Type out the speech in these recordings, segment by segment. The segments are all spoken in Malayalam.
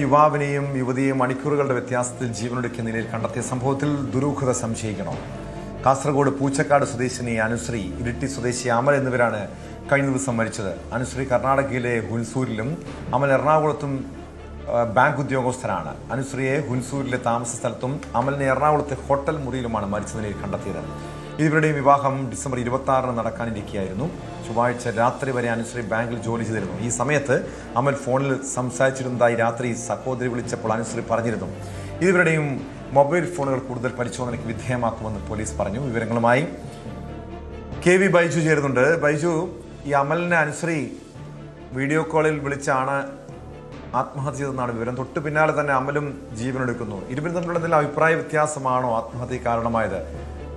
യുവാവിനെയും യുവതിയെയും മണിക്കൂറുകളുടെ വ്യത്യാസത്തിൽ ജീവനൊടുക്കിയ നിലയിൽ കണ്ടെത്തിയ സംഭവത്തിൽ ദുരൂഹത സംശയിക്കണം. കാസർഗോഡ് പൂച്ചക്കാട് സ്വദേശിനി അനുശ്രീ, ഇരിട്ടി സ്വദേശി അമൽ എന്നിവരാണ് കഴിഞ്ഞ ദിവസം മരിച്ചത്. അനുശ്രീ കർണാടകയിലെ ഹുൻസൂരിലും അമൽ എറണാകുളത്തും ബാങ്ക് ഉദ്യോഗസ്ഥരാണ്. അനുശ്രീയെ ഹുൻസൂരിലെ താമസ സ്ഥലത്തും അമലിനെ എറണാകുളത്തെ ഹോട്ടൽ മുറിയിലുമാണ് മരിച്ച നിലയിൽ കണ്ടെത്തിയത്. ഇവരുടെയും വിവാഹം ഡിസംബർ 26-ന് നടക്കാനിരിക്കുകയായിരുന്നു. ചൊവ്വാഴ്ച രാത്രി വരെ അനുശ്രീ ബാങ്കിൽ ജോലി ചെയ്തിരുന്നു. ഈ സമയത്ത് അമൽ ഫോണിൽ സംസാരിച്ചിരുന്നതായി രാത്രി സഹോദരി വിളിച്ചപ്പോൾ അനുശ്രീ പറഞ്ഞിരുന്നു. ഇവരുടെയും മൊബൈൽ ഫോണുകൾ കൂടുതൽ പരിശോധനയ്ക്ക് വിധേയമാക്കുമെന്ന് പോലീസ് പറഞ്ഞു. വിവരങ്ങളുമായി KV ബൈജു ചേരുന്നുണ്ട്. ബൈജു, ഈ അമലിനെ അനുശ്രീ വീഡിയോ കോളിൽ വിളിച്ചാണ് ആത്മഹത്യ ചെയ്തെന്നാണ് വിവരം. തൊട്ടു പിന്നാലെ തന്നെ അമലും ജീവനെടുക്കുന്നു. ഇരുവരും തമ്മിലുള്ള എന്തെങ്കിലും അഭിപ്രായ വ്യത്യാസമാണോ ആത്മഹത്യ കാരണമായത്?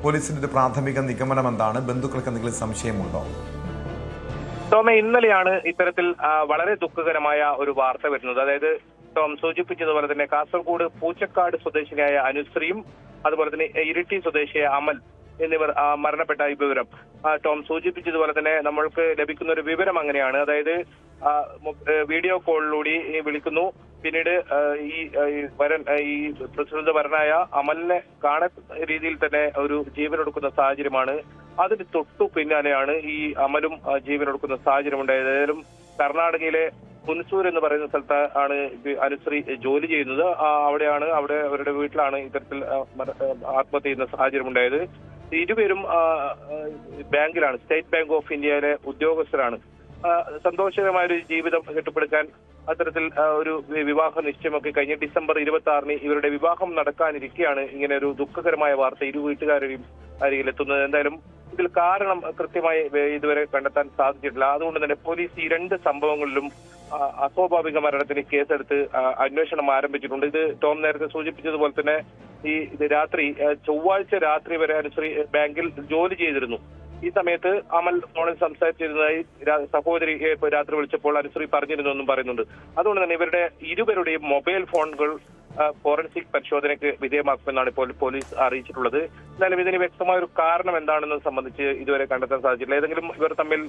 പോലീസിന്റെ ഒരു പ്രാഥമിക നിഗമനം എന്താണ്? ബന്ധുക്കൾക്ക് എന്തെങ്കിലും സംശയമുണ്ടോ? ടോമ, ഇന്നലെയാണ് ഇത്തരത്തിൽ വളരെ ദുഃഖകരമായ ഒരു വാർത്ത വരുന്നത്. അതായത് ടോം സൂചിപ്പിച്ചതുപോലെ തന്നെ കാസർഗോഡ് പൂച്ചക്കാട് സ്വദേശിനിയായ അനുശ്രീയും അതുപോലെ തന്നെ ഇരിട്ടി സ്വദേശിയായ അമൽ എന്നിവർ മരണപ്പെട്ട ഈ വിവരം ടോം സൂചിപ്പിച്ചതുപോലെ തന്നെ നമ്മൾക്ക് ലഭിക്കുന്ന ഒരു വിവരം അങ്ങനെയാണ്. അതായത് വീഡിയോ കോളിലൂടെ വിളിക്കുന്നു. പിന്നീട് ഈ പ്രസിഡന്റ് വരനായ അമലിനെ കാണുന്ന രീതിയിൽ തന്നെ ഒരു ജീവനൊടുക്കുന്ന സാഹചര്യമാണ്. അതിന് തൊട്ടു പിന്നാലെയാണ് ഈ അമലും ജീവനൊടുക്കുന്ന സാഹചര്യം ഉണ്ടായത്. ഏതായാലും കർണാടകയിലെ ഹുൻസൂർ എന്ന് പറയുന്ന സ്ഥലത്ത് ആണ് അനുശ്രീ ജോലി ചെയ്യുന്നത്. അവിടെ അവരുടെ വീട്ടിലാണ് ഇത്തരത്തിൽ ആത്മഹത്യ ചെയ്യുന്ന സാഹചര്യം ഉണ്ടായത്. ഇരുവരും ബാങ്കിലാണ്, സ്റ്റേറ്റ് ബാങ്ക് ഓഫ് ഇന്ത്യയിലെ ഉദ്യോഗസ്ഥരാണ്. സന്തോഷകരമായ ഒരു ജീവിതം കെട്ടിപ്പടുക്കാൻ അത്തരത്തിൽ ഒരു വിവാഹ നിശ്ചയമൊക്കെ കഴിഞ്ഞ് ഡിസംബർ 26-ന് ഇവരുടെ വിവാഹം നടക്കാനിരിക്കെയാണ് ഇങ്ങനെ ഒരു ദുഃഖകരമായ വാർത്ത ഇരു വീട്ടുകാരുടെയും അരികിലെത്തുന്നത്. എന്തായാലും ഇതിൽ കാരണം കൃത്യമായി ഇതുവരെ കണ്ടെത്താൻ സാധിച്ചിട്ടില്ല. അതുകൊണ്ട് തന്നെ പോലീസ് ഈ രണ്ട് സംഭവങ്ങളിലും അസ്വാഭാവിക മരണത്തിന് കേസെടുത്ത് അന്വേഷണം ആരംഭിച്ചിട്ടുണ്ട്. ഇത് ടോം നേരത്തെ സൂചിപ്പിച്ചതുപോലെ തന്നെ ചൊവ്വാഴ്ച രാത്രി വരെ അനുശ്രീ ബാങ്കിൽ ജോലി ചെയ്തിരുന്നു. ഈ സമയത്ത് അമൽ ഫോണിൽ സംസാരിച്ചിരുന്നതായി സഹോദരി രാത്രി വിളിച്ചപ്പോൾ അനുശ്രീ പറഞ്ഞിരുന്നു എന്നും പറയുന്നുണ്ട്. അതുകൊണ്ട് തന്നെ ഇവരുടെ ഇരുവരുടെയും മൊബൈൽ ഫോണുകൾ ഫോറൻസിക് പരിശോധനയ്ക്ക് വിധേയമാക്കുമെന്നാണ് ഇപ്പോൾ പോലീസ് അറിയിച്ചിട്ടുള്ളത്. എന്നാലും ഇതിന് വ്യക്തമായ ഒരു കാരണം എന്താണെന്ന് സംബന്ധിച്ച് ഇതുവരെ കണ്ടെത്താൻ സാധിച്ചില്ല. ഏതെങ്കിലും ഇവർ തമ്മിൽ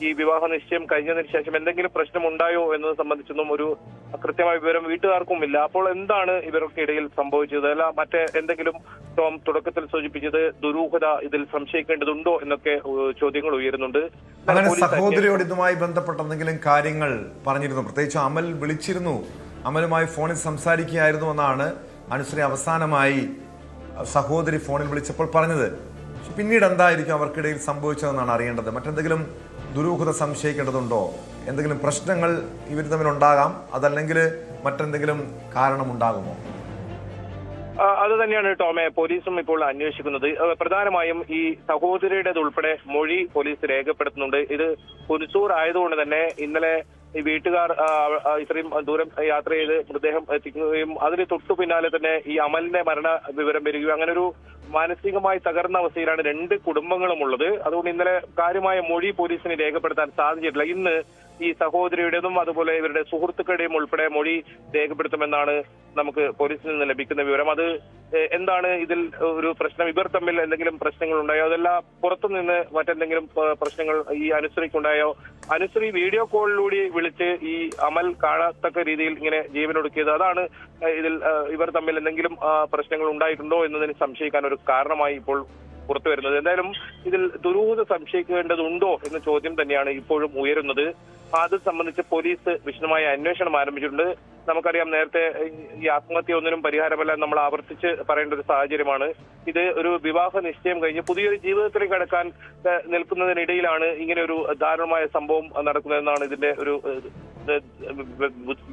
ഈ വിവാഹ നിശ്ചയം കഴിഞ്ഞതിന് ശേഷം എന്തെങ്കിലും പ്രശ്നം ഉണ്ടായോ എന്നത് സംബന്ധിച്ചൊന്നും ഒരു കൃത്യമായ വിവരം വീട്ടുകാർക്കും ഇല്ല. അപ്പോൾ എന്താണ് ഇവർക്കിടയിൽ സംഭവിച്ചത്? അല്ല മറ്റേ എന്തെങ്കിലും ടോം തുടക്കത്തിൽ സൂചിപ്പിച്ചത് ദുരൂഹത ഇതിൽ സംശയിക്കേണ്ടതുണ്ടോ എന്നൊക്കെ ചോദ്യങ്ങൾ ഉയരുന്നുണ്ട്. അങ്ങനെ സഹോദരിയോട് ഇതുമായി ബന്ധപ്പെട്ട എന്തെങ്കിലും കാര്യങ്ങൾ പറഞ്ഞിരുന്നു? പ്രത്യേകിച്ച് അമൽ വിളിച്ചിരുന്നു, അമലുമായി ഫോണിൽ സംസാരിക്കുകയായിരുന്നു എന്നാണ് അനുശ്രീ അവസാനമായി സഹോദരി ഫോണിൽ വിളിച്ചപ്പോൾ പറഞ്ഞത്. പിന്നീട് എന്തായിരിക്കും അവർക്കിടയിൽ സംഭവിച്ചതെന്നാണ് അറിയേണ്ടത്. മറ്റെന്തെങ്കിലും ദുരൂഹത സംശയിക്കേണ്ടതുണ്ടോ? എന്തെങ്കിലും പ്രശ്നങ്ങൾ ഇവർ തമ്മിൽ ഉണ്ടാകാം, അതല്ലെങ്കിൽ മറ്റെന്തെങ്കിലും കാരണമുണ്ടാകുമോ? അത് തന്നെയാണ് ടോമെ പോലീസും ഇപ്പോൾ അന്വേഷിക്കുന്നത്. പ്രധാനമായും ഈ സഹോദരിയുടേത് ഉൾപ്പെടെ മൊഴി പോലീസ് രേഖപ്പെടുത്തുന്നുണ്ട്. ഇത് ഹുൻസൂർ ആയതുകൊണ്ട് തന്നെ ഇന്നലെ ഈ വീട്ടുകാർ ഇത്രയും ദൂരം യാത്ര ചെയ്ത് മൃതദേഹം എത്തിക്കുകയും അതിന് തൊട്ടു പിന്നാലെ തന്നെ ഈ അമലിന്റെ മരണ വിവരം വരികയും അങ്ങനെ ഒരു മാനസികമായി തകർന്ന അവസ്ഥയിലാണ് രണ്ട് കുടുംബങ്ങളും ഉള്ളത്. അതുകൊണ്ട് ഇന്നലെ കാര്യമായ മൊഴി പോലീസിന് രേഖപ്പെടുത്താൻ സാധിച്ചിട്ടില്ല. ഇന്ന് ഈ സഹോദരിയുടേതും അതുപോലെ ഇവരുടെ സുഹൃത്തുക്കളുടെയും ഉൾപ്പെടെ മൊഴി രേഖപ്പെടുത്തുമെന്നാണ് നമുക്ക് പോലീസിൽ നിന്ന് ലഭിക്കുന്ന വിവരം. അത് എന്താണ് ഇതിൽ ഒരു പ്രശ്നം, ഇവർ തമ്മിൽ എന്തെങ്കിലും പ്രശ്നങ്ങൾ ഉണ്ടായോ, അതല്ല പുറത്തുനിന്ന് മറ്റെന്തെങ്കിലും പ്രശ്നങ്ങൾ ഈ അനുശ്രീക്കുണ്ടായോ? അനുശ്രീ വീഡിയോ കോളിലൂടെ വിളിച്ച് ഈ അമൽ കാണത്തക്ക രീതിയിൽ ഇങ്ങനെ ജീവനൊടുക്കിയത്, അതാണ് ഇതിൽ ഇവർ തമ്മിൽ എന്തെങ്കിലും പ്രശ്നങ്ങൾ ഉണ്ടായിട്ടുണ്ടോ എന്നതിന് സംശയിക്കാൻ ഒരു കാരണമായി ഇപ്പോൾ പുറത്തു വരുന്നത്. എന്തായാലും ഇതിൽ ദുരൂഹത സംശയിക്കേണ്ടതുണ്ടോ എന്ന ചോദ്യം തന്നെയാണ് ഇപ്പോഴും ഉയരുന്നത്. അത് സംബന്ധിച്ച് പോലീസ് വിശദമായ അന്വേഷണം ആരംഭിച്ചിട്ടുണ്ട്. നമുക്കറിയാം, നേരത്തെ ഈ ആത്മഹത്യ ഒന്നിനും പരിഹാരമല്ല നമ്മൾ ആവർത്തിച്ച് പറയേണ്ട ഒരു സാഹചര്യമാണ്. ഇത് ഒരു വിവാഹ നിശ്ചയം കഴിഞ്ഞ് പുതിയൊരു ജീവിതത്തിലേക്ക് കടക്കാൻ നിൽക്കുന്നതിനിടയിലാണ് ഇങ്ങനെ ഒരു ദാരുണമായ സംഭവം നടക്കുന്നതെന്നാണ് ഇതിന്റെ ഒരു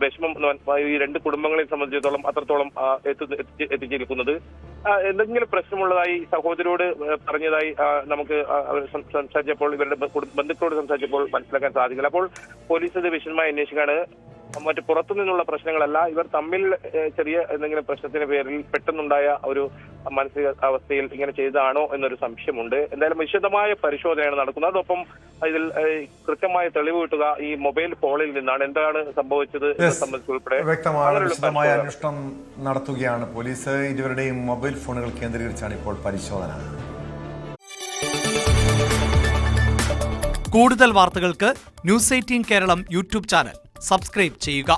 വിഷമം ഈ രണ്ട് കുടുംബങ്ങളെ സംബന്ധിച്ചിടത്തോളം അത്രത്തോളം എത്തിച്ചിരിക്കുന്നത്. എന്തെങ്കിലും പ്രശ്നമുള്ളതായി സഹോദരിയോട് പറഞ്ഞതായി നമുക്ക് സംസാരിച്ചപ്പോൾ, ഇവരുടെ ബന്ധുക്കളോട് സംസാരിച്ചപ്പോൾ മനസ്സിലാക്കാൻ സാധിക്കില്ല. അപ്പോൾ പോലീസ് ഇത് വിശദമായി അന്വേഷിക്കാണ്. മറ്റു പുറത്തു നിന്നുള്ള പ്രശ്നങ്ങളല്ല, ഇവർ തമ്മിൽ ചെറിയ എന്തെങ്കിലും പ്രശ്നത്തിന്റെ പേരിൽ പെട്ടെന്നുണ്ടായ ഒരു മാനസിക അവസ്ഥയിൽ ഇങ്ങനെ ചെയ്തതാണോ എന്നൊരു സംശയമുണ്ട്. എന്തായാലും വിശദമായ പരിശോധനയാണ് നടക്കുന്നത്. അതോടൊപ്പം ഇതിൽ കൃത്യമായ തെളിവ് കിട്ടുക ഈ മൊബൈൽ ഫോണിൽ നിന്നാണ്. എന്താണ് സംഭവിച്ചത് എന്നത് സംബന്ധിച്ചുൾപ്പെടെ വ്യക്തമായ അന്വേഷണം നടത്തുകയാണ് പോലീസ്. ഇരുവരുടെയും മൊബൈൽ ഫോണുകൾ കേന്ദ്രീകരിച്ചാണ് ഇപ്പോൾ പരിശോധന. കൂടുതൽ വാർത്തകൾക്ക് news 18 Keralam YouTube channel subscribe ചെയ്യുക.